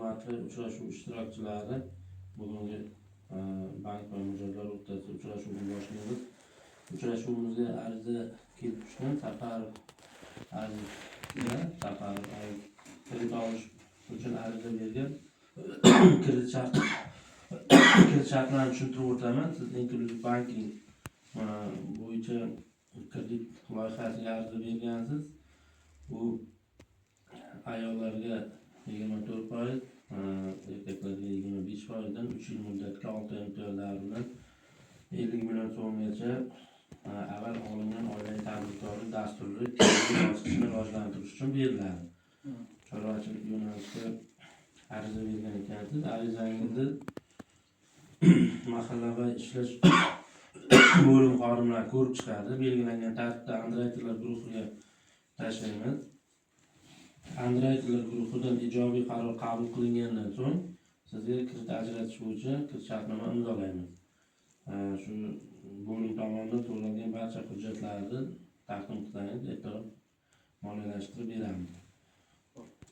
hurmatli uchrashuv ishtirokchilari, bugungi bank va mijozlar o'rtasida uchrashuvni boshlaymiz. Uchrashuvimizga ariza kelib tushgan. Safarov kredit olish uchun ariza bergan. Kredit shartlarini tushuntirib o'taman. Siz Inclusive Banking bo'yicha kredit loyihasiga ariza bergansiz. Bu ayollarga 24%, erkaklarga 25%dan 3 yil muddatga 6 oy imtiyozlari bilan 50 million so'mgacha avval olingan oilaviy tadbirkorlik dasturli bosqichni rivojlantirish uchun beriladi. Chorvachilik yo'nalishida ariza bergan ekansiz. Arizangizni mahallaviy ishlash bo'lim xodimlari ko'rib chiqadi. Belgilangan tartibda underwriterlar guruhiga tashlaymiz. Underwriterlar guruhidan ijobiy qaror qabul qilingandan so'ng sizga kredit ajratish bo'yicha kredit shartnoma imzolaymiz. Shu bo'lim tomonidan to'langan barcha hujjatlarni taqdim qilsangiz, ertaroq moliyalashtirib beramiz.